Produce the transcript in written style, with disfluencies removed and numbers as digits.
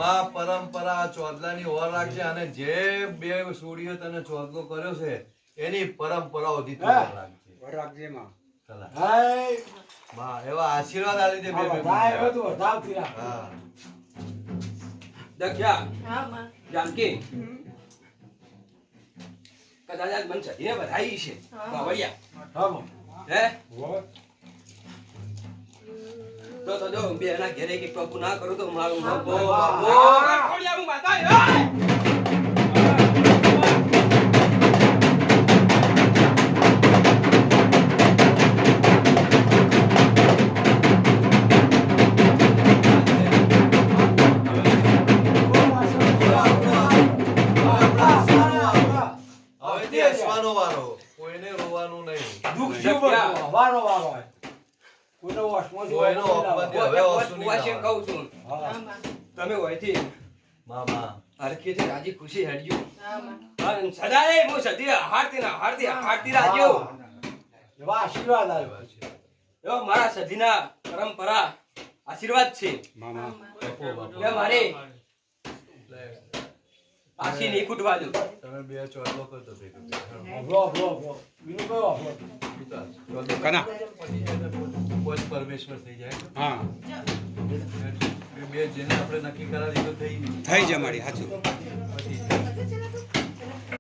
માં પરંપરા ચોદલાની ઓર રાખજે અને જે બે સોડીઓ તને ચોદલો કર્યો છે એની પરંપરાઓ દીધી રાખજે માં. માં એવા આશીર્વાદ આલી દે બે બે હા દખ્યા જાનકી કદાચ આજ મન સધીને બધાઈ છે બાવળિયા હે તો જો બે એના ઘરે કે ટોપુ ના કરું તો મારું બાપો ખોડિયા હું માતા તમે હોયથી મામા હરખીથી રાજી ખુશી હેડજો અને સદાય હું સધી હારતી રાજો એવા આશીર્વાદ આવ્યો એવો મારા સધીના પરંપરા આશીર્વાદ છે મામા. કે મારે પાછી નહીં ફૂટવા દો. તમે બે ચોદલો કરતો ભેગો કના પોચ પરમેશ્વર થઈ જાય હા બે જેને આપણે નક્કી કરાવી તો થઈ થઈ જાય મારી સાચું પછી